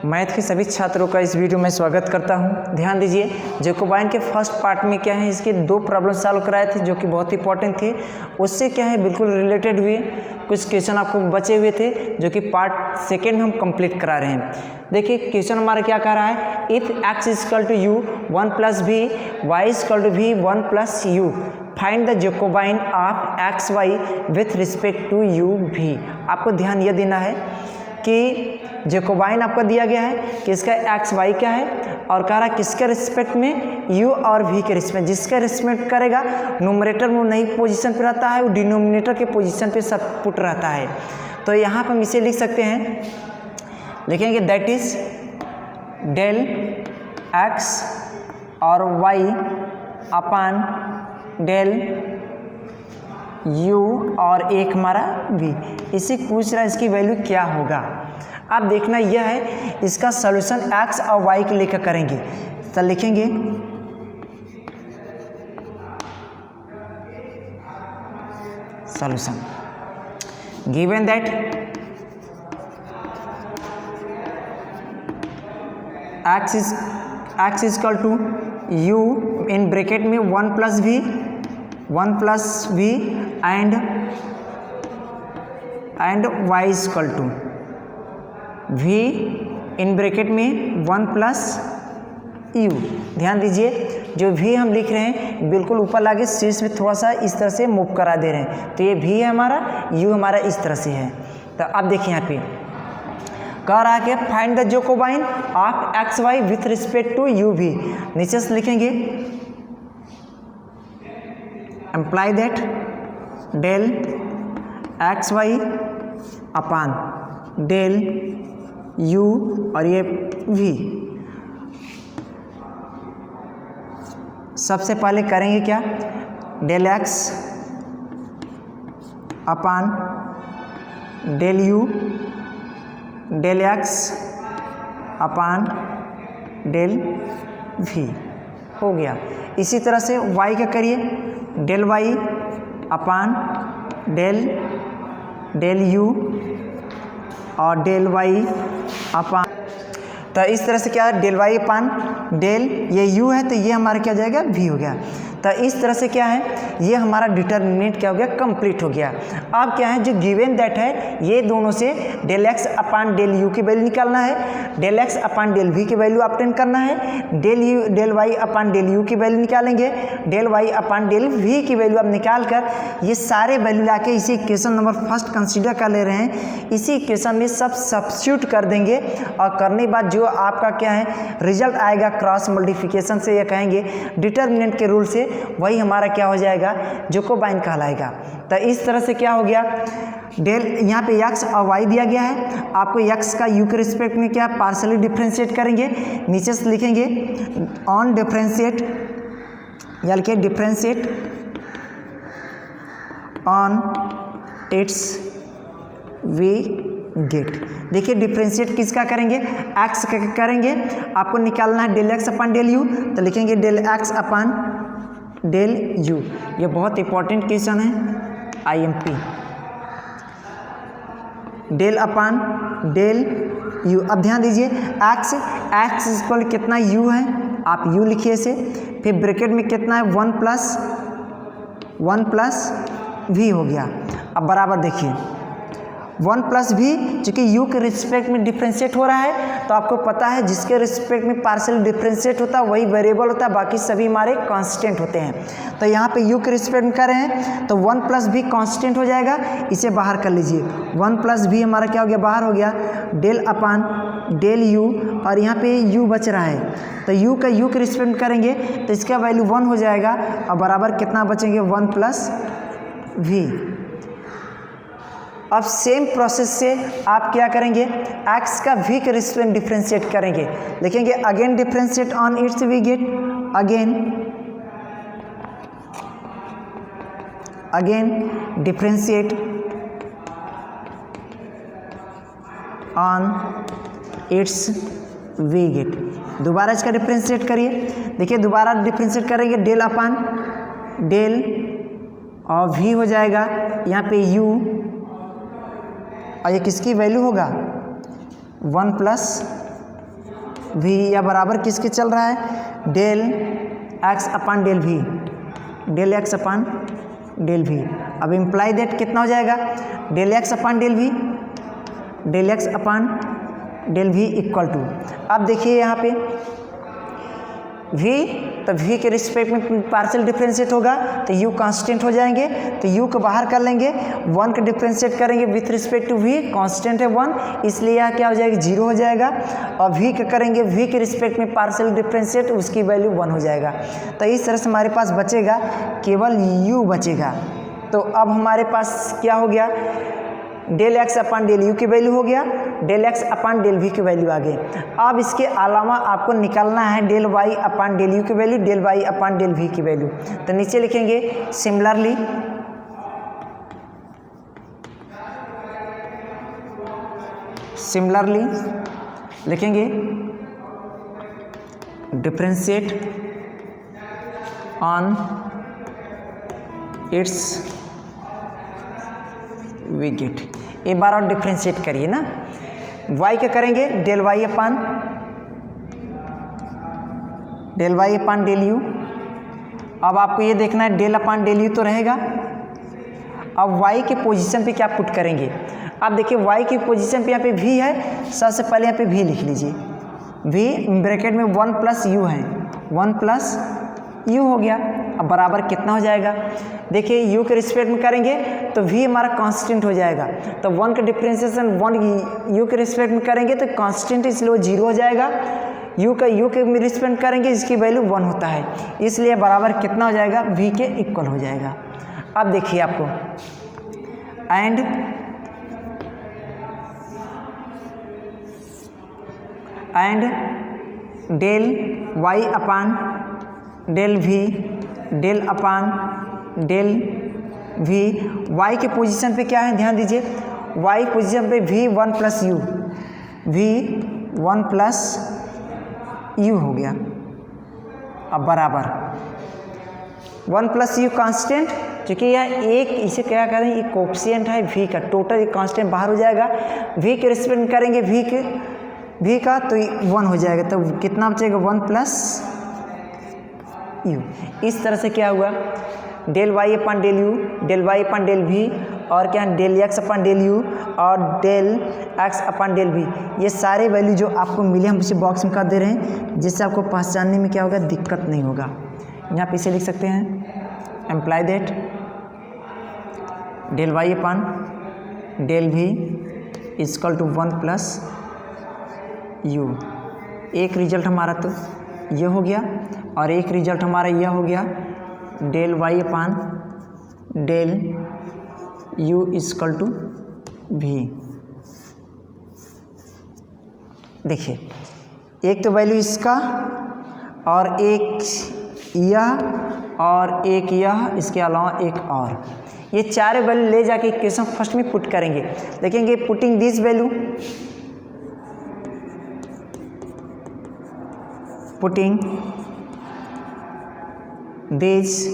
Math के सभी छात्रों का इस वीडियो में स्वागत करता हूं। ध्यान दीजिए, जैकोबाइन के फर्स्ट पार्ट में क्या है, इसके दो प्रॉब्लम सॉल्व कराए थे जो कि बहुत इंपॉर्टेंट थे। उससे क्या है, बिल्कुल रिलेटेड हुए कुछ क्वेश्चन आपको बचे हुए थे जो कि पार्ट सेकेंड हम कंप्लीट करा रहे हैं। देखिए क्वेश्चन हमारा क्या कह रहा है, if x is equal to u 1 + v, y is equal to v 1 + u, find the Jacobian of x y with respect to u v। आपको ध्यान यह देना है कि जैकोबाइन आपका दिया गया है कि इसका एक्स वाई क्या है और कह रहा है किसके रिस्पेक्ट में, u और v के रिस्पेक्ट। जिसका रिस्पेक्ट करेगा न्यूमरेटर में नई पोजीशन पे रहता है, वो डिनोमिनेटर के पोजीशन पे सब पुट रहता है। तो यहाँ पर हम इसे लिख सकते हैं, लिखेंगे दैट इज डेल x और y अपान डेल u और एक हमारा v। इसे पूछ रहा है इसकी वैल्यू क्या होगा। अब देखना यह है, इसका सॉल्यूशन x और y के लेकर करेंगे। तो लिखेंगे solution given that x is equal to u in bracket में 1 + v and y is equal to v in bracket में 1 + u। ध्यान दीजिए, जो v हम लिख रहे हैं बिल्कुल ऊपर लाके शीर्ष में थोड़ा सा इस तरह से मूव करा दे रहे हैं। तो ये v है हमारा, u हमारा इस तरह से है। तो अब देखिए यहाँ पे कह रहा है कि find the Jacobian of x y with respect to u v। नीचे से लिखेंगे imply that del x y upon del u और ये v। सबसे पहले करेंगे क्या, del x upon del u, del x upon del v हो गया। इसी तरह से y का करिए, del y upon del u और डेल y अपान। तो इस तरह से क्या है, डेल y अपान डेल, ये u है तो ये हमारा क्या हो जाएगा, v हो गया। तो इस तरह से क्या है, ये हमारा डिटर्मिनेंट क्या हो गया, कंप्लीट हो गया। अब क्या है, जो गिवन दैट है, ये दोनों से del x upon del u की वैल्यू निकालना है, del x upon del v की वैल्यू ऑब्टेन करना है, del y upon del u की वैल्यू निकालेंगे, del y upon del v की वैल्यू अब निकाल कर ये सारे वैल्यू लाके इसी इक्वेशन नंबर फर्स्ट कंसीडर कर ले रहे हैं। इसी इक्वेशन में सब सब्स्टिट्यूट कर देंगे और करने के बाद जो आपका क्या है रिजल्ट आएगा क्रॉस मल्टीप्लिकेशन से, या कहेंगे डिटर्मिनेंट के रूल से, वही हमारा क्या हो जाएगा, जैकोबाइन कहलाएगा। तो इस तरह से क्या हो गया, डेल यहाँ पे x और y दिया गया है, आपको x का u के रिस्पेक्ट में क्या पार्शियली डिफ्रेंशिएट करेंगे। नीचे से लिखेंगे ऑन डिफ्रेंशिएट, या लिखिए differentiate on its we get. देखिए डिफ्रेंशिएट किसका करेंगे, x का करेंगे। आपको निकालना है del x upon del u, तो लिखेंगे del x upon del u। ये बहुत इंपॉर्टेंट क्वेश्चन है IMP। Del upon del u। अब ध्यान दीजिए, x इक्वल कितना u है, आप u लिखिए इसे, फिर ब्रैकेट में कितना है 1 + v हो गया। अब बराबर देखिए 1 + v, चूँकि u के रिस्पेक्ट में डिफ्रेंशिएट हो रहा है तो आपको पता है जिसके रिस्पेक्ट में पार्शियल डिफ्रेंशिएट होता है वही वेरिएबल होता है, बाकी सभी हमारे कांस्टेंट होते हैं। तो यहाँ पे u के रिस्पेक्ट में कर रहे हैं तो 1 + v कांस्टेंट हो जाएगा, इसे बाहर कर लीजिए। 1 + v हमारा क्या हो गया, बाहर हो गया, डेल अपान डेल u और यहाँ पे u बच रहा है, तो u का u के रिस्पेक्ट में करेंगे तो इसका वैल्यू 1 हो जाएगा और बराबर कितना बचेंगे, 1 + v। अब सेम प्रोसेस से आप क्या करेंगे, x का v के रिस्पेक्ट डिफ्रेंशिएट करेंगे। लिखेंगे again differentiate on its we get, again differentiate on its we get. दोबारा इसका डिफ्रेंशिएट करिए। देखिए दोबारा डिफ्रेंशिएट करेंगे, डेल अपान डेल और v हो जाएगा यहाँ पे u, और ये किसकी वैल्यू होगा 1 + वी या बराबर किसके चल रहा है, del x upon del v, del x upon del v. अब इम्प्लाई दैट कितना हो जाएगा, del x upon del v, del x upon del v equal to, अब देखिए यहाँ पे v, तो v के रिस्पेक्ट में पार्शियल डिफ्रेंशिएट होगा तो u कांस्टेंट हो जाएंगे, तो u को बाहर कर लेंगे, 1 का डिफ्रेंशिएट करेंगे with respect to v, constant है 1, इसलिए यहाँ क्या हो जाएगा 0 हो जाएगा। और v का करेंगे v के रिस्पेक्ट में पार्शियल डिफ्रेंशिएट, उसकी वैल्यू 1 हो जाएगा। तो इस तरह से हमारे पास बचेगा केवल u बचेगा। तो अब हमारे पास क्या हो गया, del x upon del u की वैल्यू हो गया, del x upon del v की वैल्यू आ गई। अब इसके अलावा आपको निकालना है del y upon del u की value, del y upon del v की वैल्यू। तो नीचे लिखेंगे सिमिलरली लिखेंगे differentiate on its we get. एक बार और डिफ्रेंशिएट करिए ना, y क्या करेंगे del y upon del u. अब आपको ये देखना है डेल अपान डेल यू तो रहेगा। अब y के पोजीशन पे क्या पुट करेंगे, अब देखिए y की पोजीशन पे यहाँ पे v है, सबसे पहले यहाँ पे v लिख लीजिए, v ब्रैकेट में 1 प्लस यू है, 1 प्लस यू हो गया। अब बराबर कितना हो जाएगा, देखिए u के रिस्पेक्ट में करेंगे तो v हमारा कांस्टेंट हो जाएगा, तो 1 का डिफ्रेंशिएशन 1 u के रिस्पेक्ट में करेंगे तो कांस्टेंट इसलिए वो 0 हो जाएगा। u के रिस्पेक्ट में करेंगे इसकी वैल्यू 1 होता है, इसलिए बराबर कितना हो जाएगा v के इक्वल हो जाएगा। अब देखिए आपको and del y upon del v, del upon del v, y के पोजीशन पे क्या है ध्यान दीजिए, y पोजीशन पे v 1 plus u, v 1 plus u हो गया। अब बराबर 1 प्लस यू कांस्टेंट, क्योंकि यह एक इसे क्या करें ये कोफिशिएंट है v का, टोटल कांस्टेंट बाहर हो जाएगा, v के रिस्पेक्ट में करेंगे v का तो 1 हो जाएगा, तो कितना बचेगा 1 प्लस यू। इस तरह से क्या हुआ del y upon del u, del y upon del v, और क्या del x upon del u और del x upon del v, ये सारे वैल्यू जो आपको मिले हम इसे बॉक्स में कर दे रहे हैं, जिससे आपको पहचानने में क्या होगा दिक्कत नहीं होगा। यहाँ पे इसे लिख सकते हैं imply that del y upon del v equal to 1 plus u. एक रिजल्ट हमारा तो ये हो गया और एक रिजल्ट हमारा यह हो गया del y upon del u equal to v. देखिए एक तो वैल्यू इसका और एक यह और एक यह, इसके अलावा एक और, ये चार वैल्यू ले जाके इक्वेशन फर्स्ट में पुट करेंगे। देखेंगे putting this value, putting this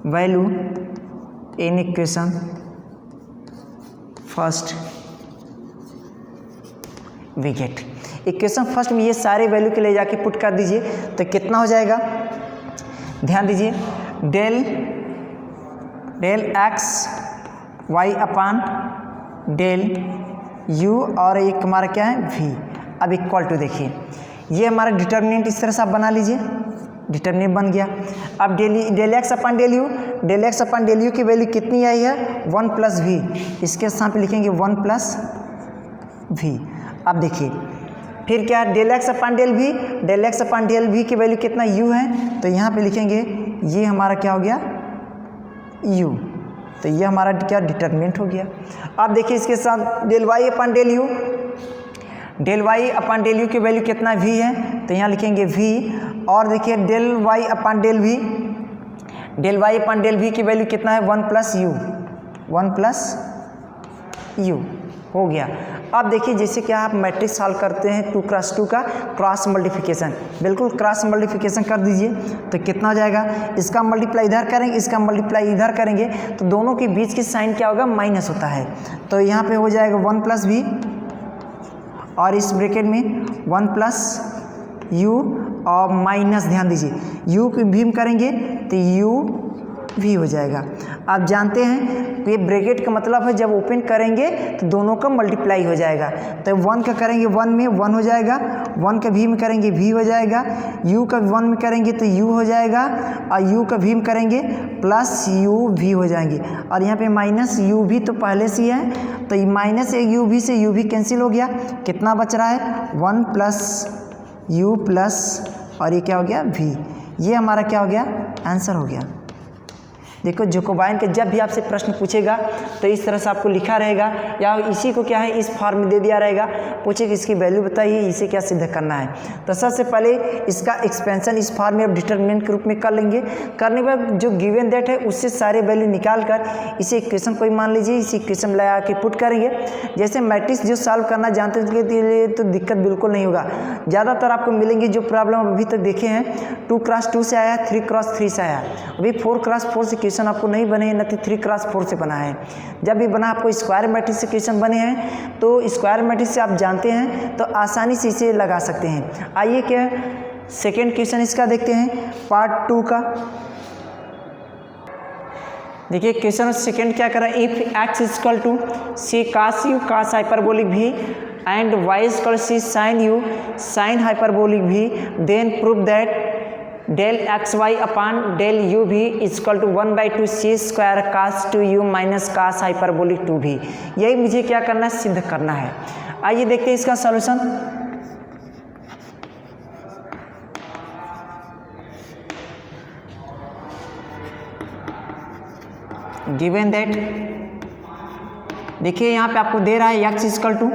value in equation first we get. Equation first में ये सारे वैल्यू के ले जाके पुट कर दीजिए तो कितना हो जाएगा, ध्यान दीजिए del x y upon del u और एक हमारा क्या है वी। अब इक्वल टू देखिए ये हमारा डिटर्मिनेंट इस तरह से आप बना लीजिए, डिटर्मिनेंट बन गया। अब del x upon del u, del x upon del u की वैल्यू कितनी आई है 1 प्लस वी, इसके स्थान पे लिखेंगे 1 प्लस वी। अब देखिए फिर क्या del x upon del v, del x upon del v की वैल्यू कितना u है, तो यहाँ पे लिखेंगे ये हमारा क्या हो गया u, तो ये हमारा क्या डिटर्मिनेंट हो गया। अब देखिए इसके साथ del y upon del u, del y upon del u की वैल्यू कितना v है, तो यहाँ लिखेंगे v। और देखिए del y upon del v, del y upon del v की वैल्यू कितना है 1 प्लस यू, 1 प्लस यू हो गया। अब देखिए जैसे कि आप मैट्रिक्स सॉल्व करते हैं 2 क्रॉस 2 का क्रॉस मल्टीप्लिकेशन, बिल्कुल क्रॉस मल्टीप्लिकेशन कर दीजिए तो कितना हो जाएगा, इसका मल्टीप्लाई इधर करेंगे इसका मल्टीप्लाई इधर करेंगे तो दोनों के बीच की साइन क्या होगा माइनस होता है, तो यहाँ पे हो जाएगा 1 प्लस वी और इस ब्रैकेट में 1 प्लस u और माइनस, ध्यान दीजिए u की भी हम करेंगे तो u भी हो जाएगा। आप जानते हैं ये ब्रैकेट का मतलब है जब ओपन करेंगे तो दोनों का मल्टीप्लाई हो जाएगा। तो 1 का करेंगे 1 में 1 हो जाएगा, 1 का भी में करेंगे v हो जाएगा, u का 1 में करेंगे तो u हो जाएगा, और u का भी में करेंगे प्लस u भी हो जाएंगे। और यहाँ पे माइनस u भी तो पहले से ही है, तो माइनस एक u भी से u भी कैंसिल हो गया, कितना बच रहा है 1 प्लस u प्लस और ये क्या हो गया v। ये हमारा क्या हो गया, आंसर हो गया। देखो जैकोबाइन के जब भी आपसे प्रश्न पूछेगा तो इस तरह से आपको लिखा रहेगा, या इसी को क्या है इस फॉर्म में दे दिया रहेगा, पूछे कि इसकी वैल्यू बताइए, इसे क्या सिद्ध करना है। तो सबसे पहले इसका एक्सपेंशन इस फॉर्म में डिटर्मिनेंट के रूप में कर लेंगे। करने के बाद जो गिवन दैट है उससे सारे वैल्यू निकाल कर इसे इक्वेशन कोई मान लीजिए, इस इक्वेशन लगा के पुट करेंगे। जैसे मैट्रिक्स जो सॉल्व करना जानते हैं तो दिक्कत बिल्कुल नहीं होगा। ज़्यादातर आपको मिलेंगे जो प्रॉब्लम अभी तक देखे हैं 2x2 से आया, 3x3 से आया, अभी 4x4 से क्वेश्चन आपको नहीं बने, न 3x4 से बना है। जब भी बना आपको स्क्वायर मैट्रिक्स से क्वेश्चन बने हैं, तो स्क्वायर मैट्रिक्स से आप जानते हैं तो आसानी से इसे लगा सकते हैं। आइए क्या सेकेंड क्वेश्चन इसका देखते हैं, पार्ट 2 का। देखिए क्वेश्चन सेकेंड क्या कर रहा है, if x equal to c cos u cos hyperbolic v and y equal c sine u sine hyperbolic v, then prove that del x y upon del u v equal to 1/2 c square cos 2u minus cos hyperbolic 2 v. यही मुझे क्या करना है, सिद्ध करना है। आइए देखते हैं इसका सॉल्यूशन। गिवन दैट, देखिए यहाँ पे आपको दे रहा है x equal to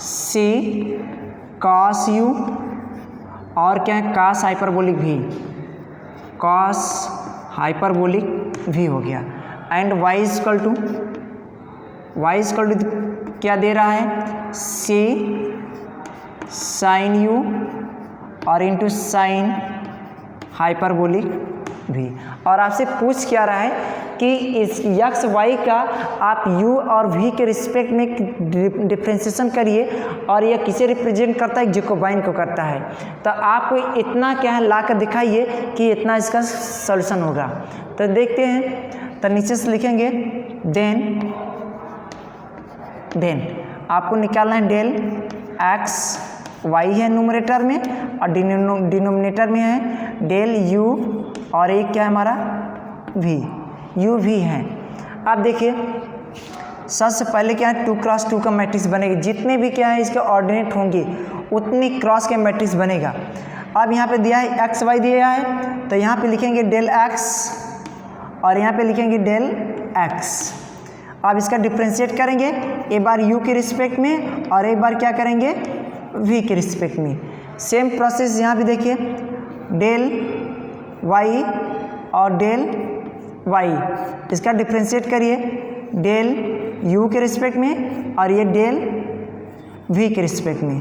c cos u और क्या है cos hyperbolic v, cos hyperbolic v हो गया, एंड y इक्वल टू क्या दे रहा है, सी साइन यू और इंटू साइन हाइपरबोलिक भी। और आपसे पूछ क्या रहा है कि इस एक्स वाई का आप u और v के रिस्पेक्ट में डिफ्रेंशिएशन करिए, और यह किसे रिप्रेजेंट करता है, जैकोबाइन को करता है। तो आपको इतना क्या है ला कर दिखाइए कि इतना इसका सॉल्यूशन होगा। तो देखते हैं, तो नीचे से लिखेंगे देन आपको निकालना है डेल एक्स वाई है न्यूमरेटर में, और डिनोमिनेटर में है डेल u और एक क्या है हमारा v, u भी है। अब देखिए सबसे पहले क्या है 2x2 का मैट्रिक्स बनेगा, जितने भी क्या है इसके ऑर्डिनेट होंगे उतनी क्रॉस के मैट्रिक्स बनेगा। अब यहाँ पे दिया है एक्स वाई दिया है, तो यहाँ पे लिखेंगे डेल एक्स और यहाँ पे लिखेंगे डेल एक्स। अब इसका डिफ्रेंशिएट करेंगे, एक बार u के रिस्पेक्ट में और एक बार क्या करेंगे v के रिस्पेक्ट में। सेम प्रोसेस यहाँ भी देखिए, डेल y और डेल y, इसका डिफ्रेंशिएट करिए डेल u के रिस्पेक्ट में और ये डेल v के रिस्पेक्ट में।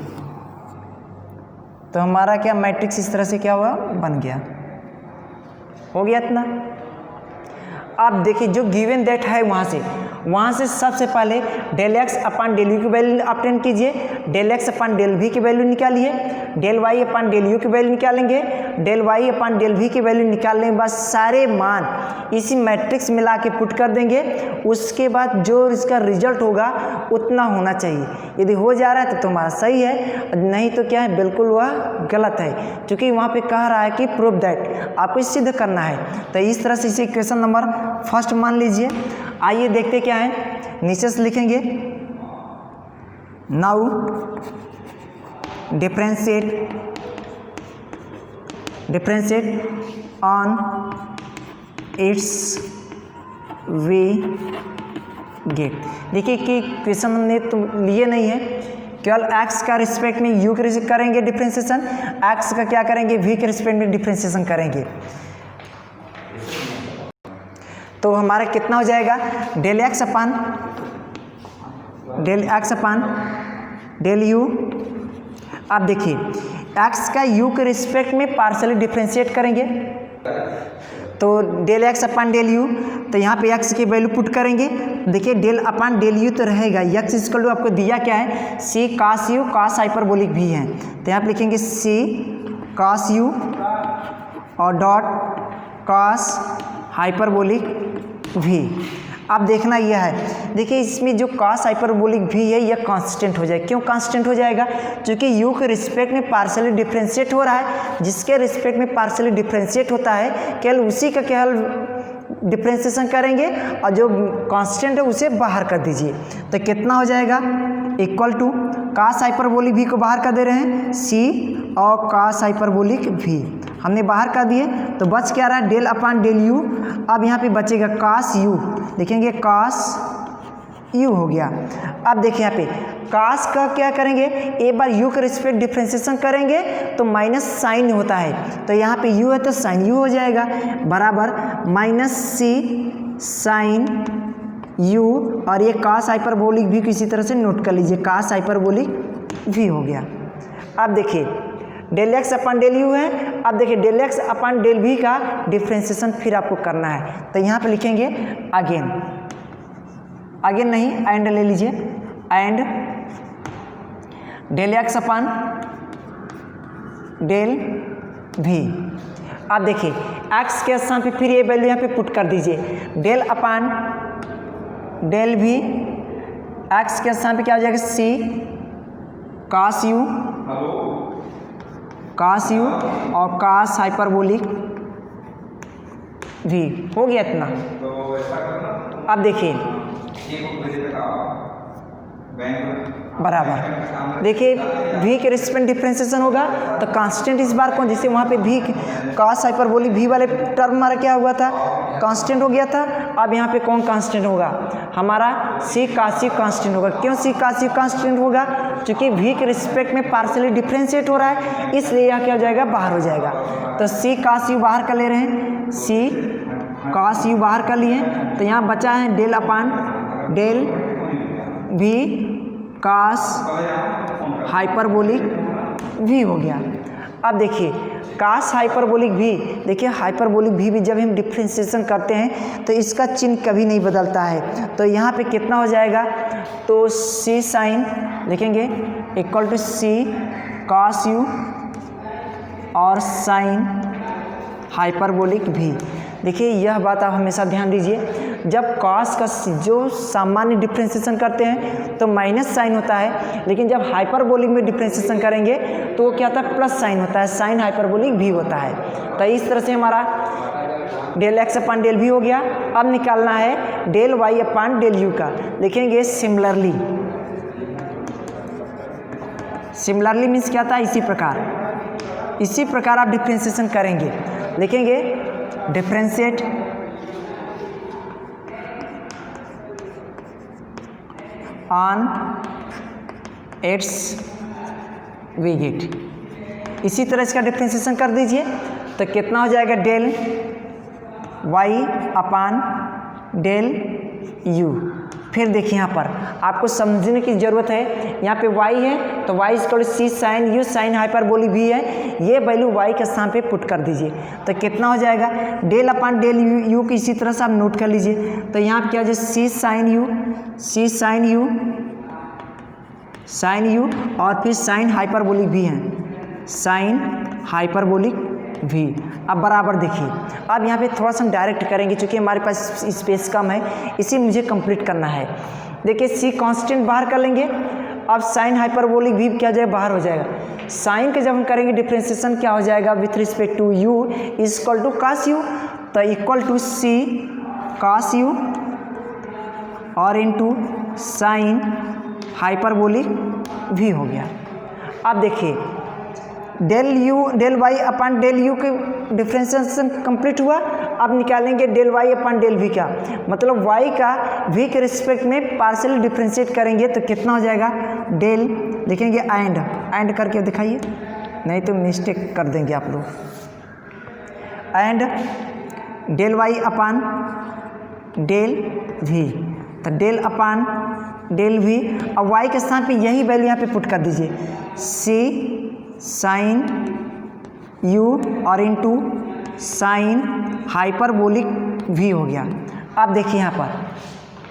तो हमारा क्या मैट्रिक्स इस तरह से क्या हुआ, बन गया। हो गया इतना। अब देखिए जो गिवन दैट है वहाँ से सबसे पहले del x upon del u की वैल्यू ऑब्टेन कीजिए, del x upon del v की वैल्यू निकालिए, del y upon del u की वैल्यू निकालेंगे, del y upon del v की वैल्यू निकालने के बाद सारे मान इसी मैट्रिक्स में ला के पुट कर देंगे। उसके बाद जो इसका रिजल्ट होगा उतना होना चाहिए। यदि हो जा रहा है तो तुम्हारा सही है, नहीं तो क्या है बिल्कुल वह गलत है, क्योंकि वहाँ पे कह रहा है कि प्रूव दैट, आपको सिद्ध करना है। तो इस तरह से इसे क्वेश्चन नंबर फर्स्ट मान लीजिए। आइए देखते क्या है, नीचे से लिखेंगे now differentiate on its we get. देखिए कि क्वेश्चन हमने तो लिए नहीं है, केवल x का रिस्पेक्ट में u के रिस्पेक्ट करेंगे डिफरेंशिएशन, x का क्या करेंगे v के रिस्पेक्ट में डिफरेंशिएशन करेंगे। तो हमारा कितना हो जाएगा, del x upon del u. अब देखिए x का u के रिस्पेक्ट में पार्शियली डिफरेंशिएट करेंगे तो del x upon del u, तो यहाँ पे एक्स की वैल्यू पुट करेंगे। देखिए डेल अपान डेल यू तो रहेगा, एक्स इक्वल टू आपको दिया क्या है, c cos u cos hyperbolic v है, तो यहाँ पे लिखेंगे सी कास यू और डॉट कास हाइपरबोलिक भी। अब देखना यह है, देखिए इसमें जो कास हाइपरबोलिक भी है यह कांस्टेंट हो जाएगा। क्यों कांस्टेंट हो जाएगा, क्योंकि यू के रिस्पेक्ट में पार्शियली डिफ्रेंशिएट हो रहा है, जिसके रिस्पेक्ट में पार्शियली डिफ्रेंशिएट होता है केवल उसी का केवल डिफ्रेंशिएशन करेंगे और जो कांस्टेंट है उसे बाहर कर दीजिए। तो कितना हो जाएगा, इक्वल टू कास हाइपरबोलिक भी को बाहर कर दे रहे हैं सी और कास हाइपरबोलिक भी हमने बाहर कर दिए, तो बच क्या रहा है, डेल अपान डेल यू। अब यहाँ पे बचेगा कास यू, देखेंगे कास यू हो गया। अब देखिए यहाँ पे कास का क्या करेंगे, एक बार यू के रिस्पेक्ट डिफ्रेंशिएशन करेंगे तो माइनस साइन होता है, तो यहाँ पे यू है तो साइन यू हो जाएगा, बराबर माइनस सी साइन यू, और ये कास हाइपरबोलिक भी किसी तरह से नोट कर लीजिए, कास हाइपरबोलिक भी हो गया। अब देखिए del x upon del u है, अब देखिए डेल एक्स अपान डेल भी का डिफ्रेंशिएशन फिर आपको करना है, तो यहाँ पे लिखेंगे अगेन, अगेन नहीं एंड ले लीजिए, and del x upon del v. अब देखिए एक्स के स्थान पे फिर ये वैल्यू यहाँ पे पुट कर दीजिए, डेल अपान डेल भी, एक्स के स्थान पे क्या हो जाएगा, सी कास यू कास यू और कास हाइपरबोलिक भी हो गया इतना। अब देखिए बराबर, देखिए भी के रिस्पेक्ट डिफ्रेंशिएशन होगा तो कांस्टेंट इस बार कौन, जैसे वहाँ पे भी कास हाइपरबोलिक भी वाले टर्म हमारा क्या हुआ था, कांस्टेंट हो गया था। अब यहाँ पे कौन कांस्टेंट होगा, हमारा सी कास यू कांस्टेंट होगा। क्यों सी कास यू कांस्टेंट होगा, क्योंकि भी के रिस्पेक्ट में पार्शियली डिफ्रेंशिएट हो रहा है, इसलिए यह क्या हो जाएगा, बाहर हो जाएगा। तो सी कास यू बाहर कर ले रहे हैं, सी कास यू बाहर कर लिए, तो यहाँ बचा है डेल अपान डेल भी कास हाइपरबोलिक भी हो गया। अब देखिए कास हाइपरबोलिक भी, देखिए हाइपरबोलिक भी जब हम डिफ्रेंशिएशन करते हैं तो इसका चिन्ह कभी नहीं बदलता है, तो यहाँ पे कितना हो जाएगा, तो सी साइन लिखेंगे equal to c cos u और साइन हाइपरबोलिक भी। देखिए यह बात आप हमेशा ध्यान दीजिए, जब कास का जो सामान्य डिफ्रेंशिएशन करते हैं तो माइनस साइन होता है, लेकिन जब हाइपरबोलिक में डिफ्रेंशिएशन करेंगे तो वो क्या होता है, प्लस साइन होता है, साइन हाइपरबोलिक भी होता है। तो इस तरह से हमारा डेल एक्स अपान डेल भी हो गया। अब निकालना है del y upon del u का, देखेंगे सिमिलरली, सिमिलरली मीन्स क्या था, इसी प्रकार आप डिफ्रेंशिएशन करेंगे, देखेंगे डिफ्रेंशिएट ऑन इट्स विजिट, इसी तरह इसका डिफ्रेंशिएशन कर दीजिए, तो कितना हो जाएगा, del y upon del u. फिर देखिए यहाँ पर आपको समझने की ज़रूरत है, यहाँ पे y है तो y equal c sine u sine hyperbolic v है, ये वैल्यू y के स्थान पे पुट कर दीजिए, तो कितना हो जाएगा, डेल अपान डेल यू की इसी तरह से आप नोट कर लीजिए, तो यहाँ पे क्या हो जाए, सी साइन यू और फिर साइन हाइपरबोलिक भी है, साइन हाइपरबोलिक भी। अब बराबर देखिए, अब यहाँ पे थोड़ा सा हम डायरेक्ट करेंगे क्योंकि हमारे पास स्पेस कम है, इसी मुझे कंप्लीट करना है। देखिए सी कांस्टेंट बाहर कर लेंगे, अब साइन हाइपरबोलिक भी क्या जाए, बाहर हो जाएगा। साइन के जब हम करेंगे डिफ्रेंशिएशन क्या हो जाएगा, with respect to u is equal to cos u, तो equal to c cos u और इनटू साइन हाइपरबोलिक भी हो गया। अब देखिए del y upon del u के डिफ्रेंशिएशन कंप्लीट हुआ, अब निकालेंगे del y upon del v का, मतलब वाई का वी के रिस्पेक्ट में पार्शियली डिफ्रेंशिएट करेंगे तो कितना हो जाएगा, डेल लिखेंगे एंड करके दिखाइए, नहीं तो मिस्टेक कर देंगे आप लोग, and del y upon del v, तो डेल अपान डेल वी, अब वाई के स्थान पे यही वैल्यू यहाँ पे पुट कर दीजिए, सी साइन यू और इनटू साइन हाइपरबोलिक v हो गया। अब देखिए यहाँ पर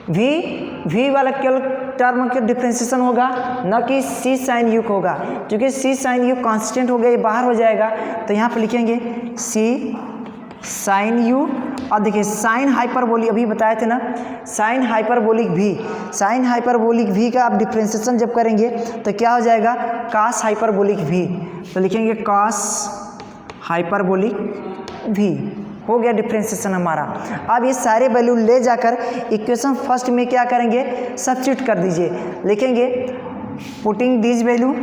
v वाला केवल टर्म के डिफ्रेंसिएशन होगा, न कि c साइन u होगा, क्योंकि c साइन u कांस्टेंट हो गया, ये बाहर हो जाएगा। तो यहाँ पर लिखेंगे c साइन u। और देखिए साइन हाइपरबोलिक अभी बताए थे ना, साइन हाइपरबोलिक v का आप डिफ्रेंसिएशन जब करेंगे तो क्या हो जाएगा, कास हाइपरबोलिक v। तो लिखेंगे कास हाइपरबोलिक v हो गया डिफ्रेंसिएशन हमारा। अब ये सारे वैल्यू ले जाकर इक्वेशन फर्स्ट में क्या करेंगे, सब्स्टिट्यूट कर दीजिए। लिखेंगे putting this value,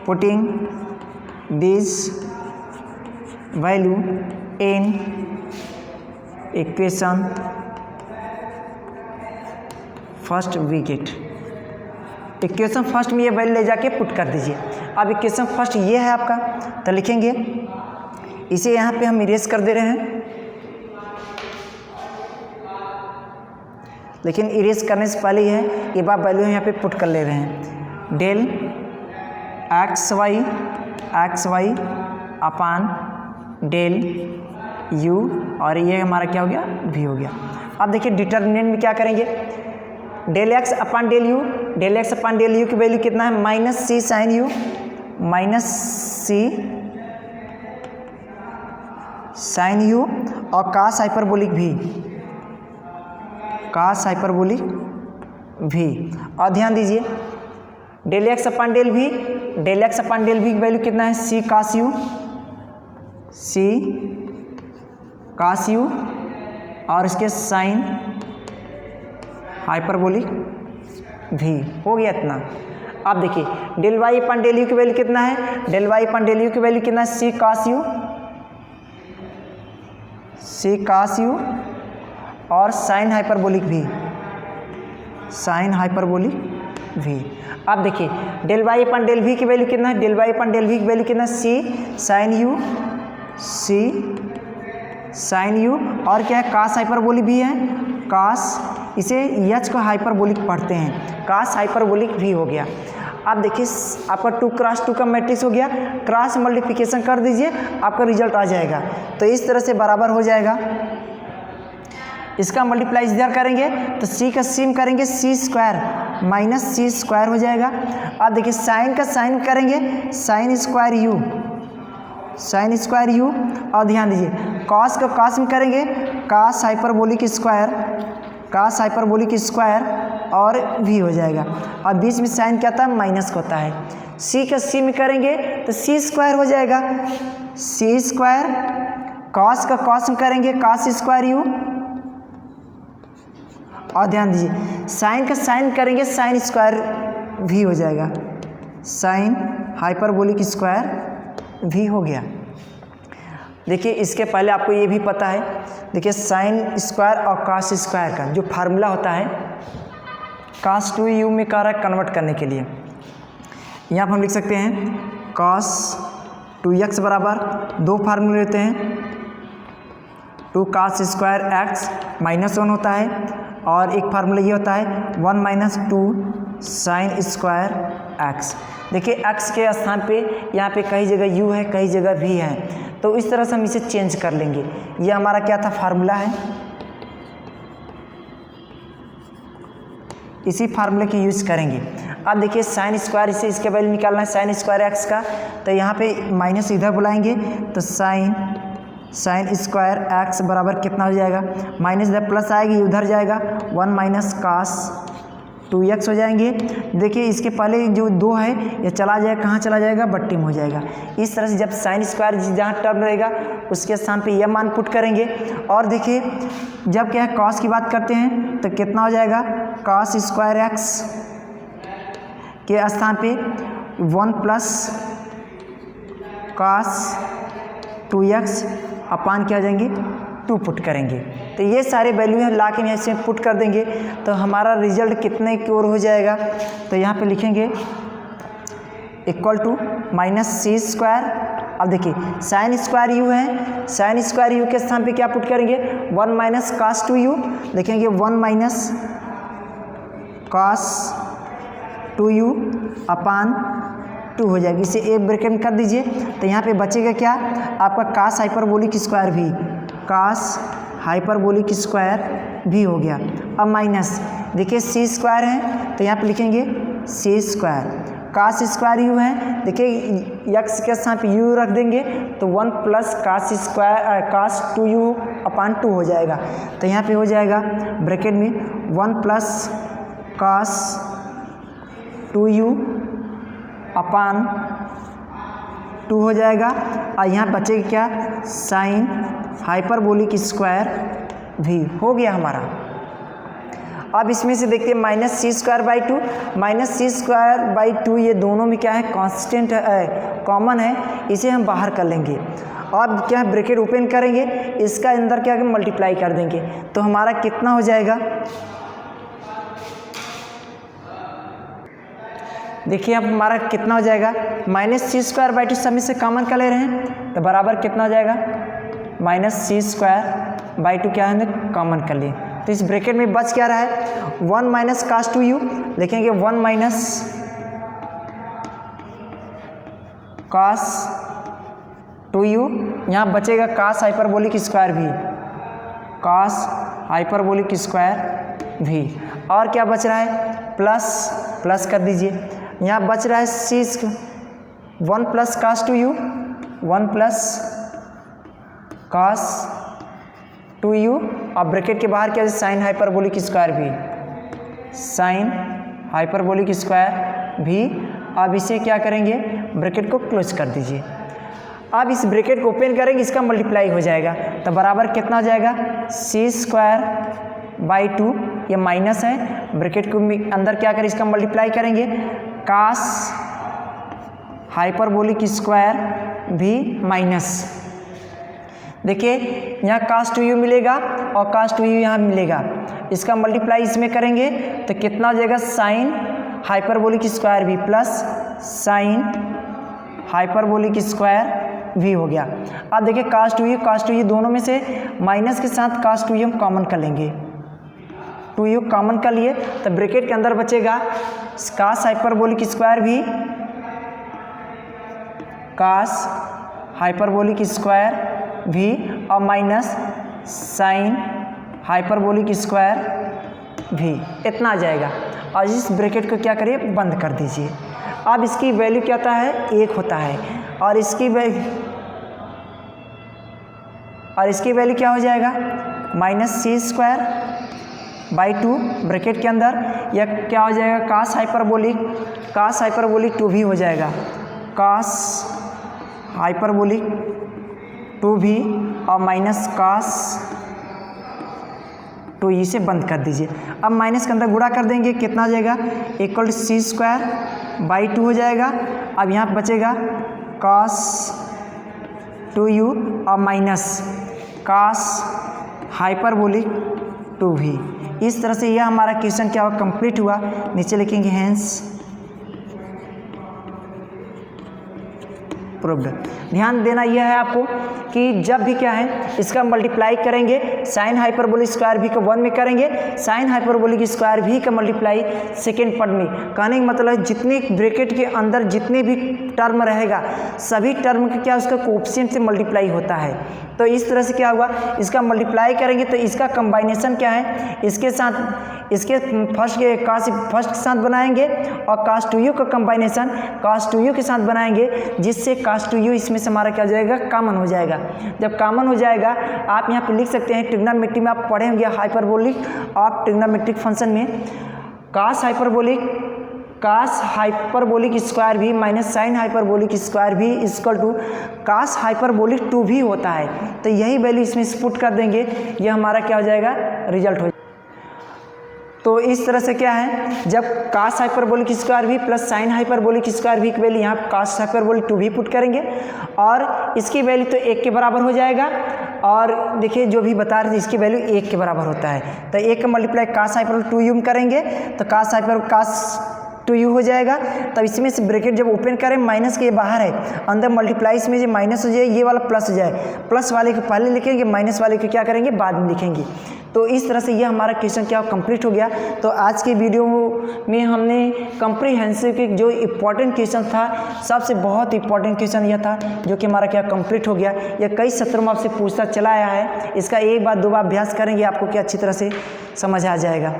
putting this value in equation first we get. Equation first में ये वैल्यू ले जाके पुट कर दीजिए। अब इक्वेशन फर्स्ट ये है आपका, तो लिखेंगे इसे यहाँ पे हम इरेज कर दे रहे हैं, लेकिन इरेज करने से पहले ये बात वैल्यू यहाँ पे पुट कर ले रहे हैं। Del x y upon del u, और ये हमारा क्या हो गया, भी हो गया। अब देखिए डिटर्मिनेंट में क्या करेंगे, del x upon del u, del x upon del u की वैल्यू कितना है, minus c sine u, minus c sine u, और कास हाइपरबोलिक भी, कास हाइपरबोलिक भी। और ध्यान दीजिए डेल एक्स अपान डेल भी, डेल एक्स अपान डेल भी की वैल्यू कितना है, c cos u, c cos u, और इसके साइन हाइपरबोलिक भी हो गया इतना। अब देखिए del y upon del u की वैल्यू कितना है, del y upon del u की वैल्यू कितना है, c cos u, c cos u, और sine hyperbolic v, sine hyperbolic v. अब देखिए del y upon del v की वैल्यू कितना है, del y upon del v की वैल्यू कितना है, c sine u, c sine u, और क्या है, कास हाइपरबोलिक भी है, कास, इसे एच को हाइपरबोलिक पढ़ते हैं, कास हाइपरबोलिक भी हो गया। अब देखिए आपका 2 क्रॉस 2 का मैट्रिक्स हो गया, क्रॉस मल्टीप्लिकेशन कर दीजिए, आपका रिजल्ट आ जाएगा। तो इस तरह से बराबर हो जाएगा। इसका मल्टीप्लाई इधर करेंगे तो सी का सीम करेंगे, सी स्क्वायर माइनस सी स्क्वायर हो जाएगा। अब देखिए साइन का साइन करेंगे, sign square you, sign square you, और ध्यान दीजिए कॉस का कॉस में करेंगे, cos hyperbolic square, cos hyperbolic square, और भी हो जाएगा। और बीच में साइन क्या था, माइनस का होता है। सी का सी में करेंगे तो सी स्क्वायर हो जाएगा, सी स्क्वायर, कॉस का कॉस में करेंगे, कॉस स्क्वायर यू, और ध्यान दीजिए साइन का साइन करेंगे, साइन स्क्वायर भी हो जाएगा, साइन हाइपरबोलिक स्क्वायर भी हो गया। देखिए इसके पहले आपको ये भी पता है, देखिए साइन स्क्वायर और कॉस स्क्वायर का जो फार्मूला होता है, कॉस टू यू में कह रहा है कन्वर्ट करने के लिए, यहाँ पर हम लिख सकते हैं कॉस 2x बराबर, दो फार्मूले लेते हैं, 2 cos स्क्वायर एक्स माइनस 1 होता है, और एक फार्मूला ये होता है 1 माइनस 2 साइन स्क्वायर एक्स। देखिए x के स्थान पे यहाँ पे कई जगह u है, कई जगह v है, तो इस तरह से हम इसे चेंज कर लेंगे। ये हमारा क्या था, फार्मूला है, इसी फार्मूले की यूज़ करेंगे। अब देखिए साइन स्क्वायर, इसे इसके वैल्यू निकालना है साइन स्क्वायर एक्स का, तो यहाँ पे माइनस इधर बुलाएंगे तो साइन स्क्वायर एक्स बराबर कितना हो जाएगा, माइनस इधर प्लस आएगी, उधर जाएगा 1 माइनस कास 2x हो जाएंगे। देखिए इसके पहले जो 2 है ये चला जाएगा, कहाँ चला जाएगा, बट्टी में हो जाएगा। इस तरह से जब साइन स्क्वायर जहाँ टर्म रहेगा उसके स्थान पे यह मान पुट करेंगे। और देखिए जब क्या है कॉस की बात करते हैं तो कितना हो जाएगा, कॉस स्क्वायर एक्स के स्थान पे 1 प्लस कॉस 2x अपान क्या हो जाएंगे, 2 पुट करेंगे। तो ये सारे वैल्यू हैं ला के इसमें पुट कर देंगे तो हमारा रिजल्ट कितने की ओर हो जाएगा। तो यहाँ पे लिखेंगे equal to minus c square. अब देखिए साइन स्क्वायर यू है, साइन स्क्वायर यू के स्थान पे क्या पुट करेंगे, 1 माइनस कास 2 यू, लिखेंगे 1 माइनस कास 2 यू अपान 2 हो जाएगी। इसे ए ब्रैकेट में कर दीजिए तो यहाँ पे बचेगा क्या आपका कास हाइपरबोलिक स्क्वायर भी, कास हाइपरबोलिक स्क्वायर भी हो गया। अब माइनस देखिए सी स्क्वायर है तो यहाँ पे लिखेंगे सी स्क्वायर, कास स्क्वायर यू है, देखिए यक्स के साथ यू रख देंगे तो 1 plus cos square cos 2u अपान 2 हो जाएगा। तो यहाँ पे हो जाएगा ब्रैकेट में 1 प्लस कास 2u अपान 2 हो जाएगा। और यहाँ बचेगा क्या साइन हाइपरबोलिक स्क्वायर भी हो गया हमारा। अब इसमें से देखते हैं minus c square by 2, minus c square by 2 ये दोनों में क्या है कांस्टेंट है, कॉमन है, इसे हम बाहर कर लेंगे। अब क्या है ब्रैकेट ओपन करेंगे, इसका अंदर क्या मल्टीप्लाई कर देंगे तो हमारा कितना हो जाएगा, देखिए अब हमारा कितना हो जाएगा माइनस सी स्क्वायर बाई 2 सब से कॉमन कर ले रहे हैं तो बराबर कितना हो जाएगा माइनस सी स्क्वायर बाई 2 क्या है कॉमन कर लिए। तो इस ब्रैकेट में बच क्या रहा है 1 माइनस कास 2u, लिखेंगे 1 माइनस कास 2u, यहाँ बचेगा कास हाइपरबोलिक स्क्वायर भी, कास हाइपरबोलिक स्क्वायर भी। और क्या बच रहा है प्लस कर दीजिए, यहाँ बच रहा है सी 1 plus cos 2u, 1 plus cos 2u और ब्रैकेट के बाहर क्या है साइन हाइपरबोलिक स्क्वायर भी, साइन हाइपरबोलिक स्क्वायर भी। अब इसे क्या करेंगे ब्रैकेट को क्लोज कर दीजिए। अब इस ब्रैकेट को ओपन करेंगे, इसका मल्टीप्लाई हो जाएगा तो बराबर कितना हो जाएगा सी स्क्वायर बाई 2, ये माइनस है, ब्रैकेट को अंदर क्या करें इसका मल्टीप्लाई करेंगे कास हाइपरबोलिक स्क्वायर भी माइनस, देखिए यहाँ कास 2u मिलेगा और कास 2u यहाँ मिलेगा, इसका मल्टीप्लाई इसमें करेंगे तो कितना हो जाएगा साइन हाइपरबोलिक स्क्वायर भी प्लस साइन हाइपरबोलिक स्क्वायर भी हो गया। अब देखिए कास 2u दोनों में से माइनस के साथ कास 2u हम कॉमन कर लेंगे, 2u कॉमन कर लिए तो ब्रैकेट के अंदर बचेगा कास हाइपरबोलिक स्क्वायर भी, कास हाइपरबोलिक स्क्वायर भी और माइनस साइन हाइपरबोलिक स्क्वायर भी, इतना आ जाएगा। और इस ब्रैकेट को क्या करिए बंद कर दीजिए। अब इसकी वैल्यू क्या होता है 1 होता है और इसकी वैल्यू क्या हो जाएगा minus c square by 2 bracket के अंदर, या क्या हो जाएगा कास हाइपरबोलिक 2 भी हो जाएगा, कास हाइपरबोलिक 2 भी और माइनस कास 2 इसे बंद कर दीजिए। अब माइनस के अंदर गुणा कर देंगे कितना हो जाएगा equal to c square by 2 हो जाएगा। अब यहाँ बचेगा कास 2u और माइनस कास हाइपरबोलिक 2 भी। इस तरह से यह हमारा क्वेश्चन क्या हुआ कंप्लीट हुआ। नीचे लिखेंगे हैंस प्रूव्ड। ध्यान देना यह है आपको कि जब भी क्या है इसका मल्टीप्लाई करेंगे साइन हाइपरबोलिक स्क्वायर भी को 1 में करेंगे, साइन हाइपरबोलिक स्क्वायर भी का मल्टीप्लाई सेकेंड पद में। कहने का मतलब है जितने ब्रैकेट के अंदर जितने भी टर्म रहेगा सभी टर्म का क्या उसका कोएफिशिएंट से मल्टीप्लाई होता है। तो इस तरह से क्या हुआ इसका मल्टीप्लाई करेंगे तो इसका कंबाइनेशन क्या है इसके साथ इसके फर्स्ट के साथ बनाएंगे और कास 2u का कंबाइनेशन कास 2u के साथ बनाएंगे, जिससे कास 2u इसमें से हमारा क्या हो जाएगा कॉमन हो जाएगा। जब कॉमन हो जाएगा आप यहाँ पे लिख सकते हैं ट्रिग्नोमेट्री में आप पढ़े होंगे हाइपरबोलिक ऑफ ट्रिग्नोमेट्रिक फंक्शन में कास हाइपरबोलिक स्क्वायर भी माइनस साइन हाइपरबोलिक स्क्वायर भी इक्वल टू कास हाइपरबोलिक 2 भी होता है। तो यही वैल्यू इसमें पुट कर देंगे, यह हमारा क्या हो जाएगा रिजल्ट हो। तो इस तरह से क्या है जब कास हाइपरबोलिक स्क्वायर भी प्लस साइन हाइपरबोलिक स्क्वायर भी की वैल्यू यहाँ कास हाइपरबोलिक 2 भी पुट करेंगे और इसकी वैल्यू तो 1 के बराबर हो जाएगा। और देखिए जो भी बता रहे थे इसकी वैल्यू 1 के बराबर होता है। तो 1 का मल्टीप्लाई कास हाइपरबोलिक 2u में करेंगे तो कास 2u हो जाएगा। तब इसमें से ब्रैकेट जब ओपन करें माइनस के बाहर है, अंदर मल्टीप्लाई इसमें जो माइनस हो जाए ये वाला प्लस हो जाए, प्लस वाले को पहले लिखेंगे, माइनस वाले को क्या करेंगे बाद में लिखेंगे। तो इस तरह से ये हमारा क्वेश्चन क्या कंप्लीट हो गया। तो आज के वीडियो में हमने कंप्रीहेंसिव के जो इम्पोर्टेंट क्वेश्चन था, सबसे बहुत इंपॉर्टेंट क्वेश्चन यह था जो कि हमारा क्या कंप्लीट हो गया। यह कई सत्रों में आपसे पूछता चला आया है, इसका एक बार दो बार अभ्यास करेंगे आपको क्या अच्छी तरह से समझ आ जाएगा।